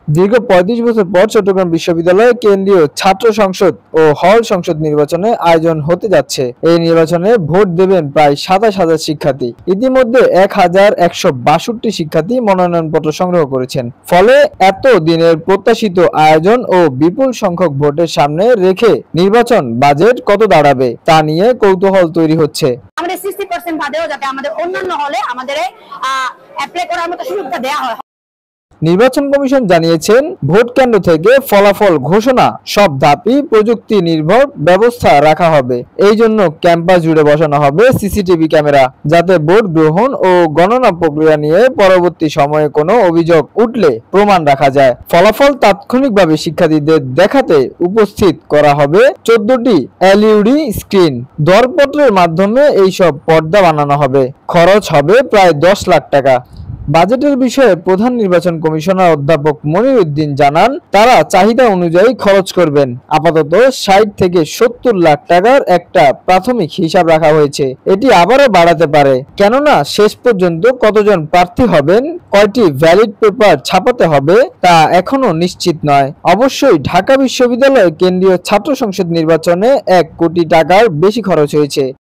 দীর্ঘ ৩৫ বছর পর চট্টগ্রাম বিশ্ববিদ্যালয়ে কেন্দ্রীয় ছাত্র সংসদ ও হল সংসদ নির্বাচনে আয়োজন হতে যাচ্ছে। এই নির্বাচনে ভোট দেবেন প্রায় ২৭,০০০ শিক্ষার্থী। ইতিমধ্যে ১,১৬২ শিক্ষার্থী মনোনয়নপত্র সংগ্রহ করেছেন। ফলে এত দিনের প্রত্যাশিত আয়োজন ও বিপুল সংখ্যক ভোটের সামনে রেখে নির্বাচন বাজেট কত দাঁড়াবে তা নিয়ে কৌতূহল তৈরি হচ্ছে। আমাদের 60% বাদেও যাতে আমাদের অন্যান্য হলে আমাদের অ্যাপ্লাই করার মতো সুবিধা দেওয়া হয়। নির্বাচন কমিশন জানিয়েছেন, ভোট কেন্দ্র থেকে ফলাফল ঘোষণা সব ধাপই প্রযুক্তি নির্ভর ব্যবস্থা রাখা হবে। এই জন্য ক্যাম্পাস জুড়ে বসানো হবে সিসিটিভি ক্যামেরা, যাতে ভোট গ্রহণ ও গণনা প্রক্রিয়া নিয়ে পরবর্তী সময়ে কোনো অভিযোগ উঠলে প্রমাণ রাখা যায়। ফলাফল তাৎক্ষণিকভাবে শিক্ষার্থীদের দেখাতে উপস্থিত করা হবে 14টি এলইডি স্ক্রিন। দরপত্রের মাধ্যমে এইসব পর্দা বানানো হবে। খরচ হবে প্রায় ১০ লাখ টাকা। বাজেটের বিষয়ে প্রধান নির্বাচন কমিশনার অধ্যাপক মনির উদ্দিন জানান, তারা চাহিদা অনুযায়ী খরচ করবেন। আপাতত ৬০ থেকে ৭০ লাখ টাকার একটা প্রাথমিক হিসাব রাখা হয়েছে। এটি আবারও বাড়াতে পারে, কেননা শেষ পর্যন্ত কতজন প্রার্থী হবেন, কয়টি ভ্যালিড পেপার ছাপাতে হবে তা এখনো নিশ্চিত নয়। অবশ্যই ঢাকা বিশ্ববিদ্যালয় কেন্দ্রীয় ছাত্র সংসদ নির্বাচনে ১ কোটি টাকার বেশি খরচ হয়েছে।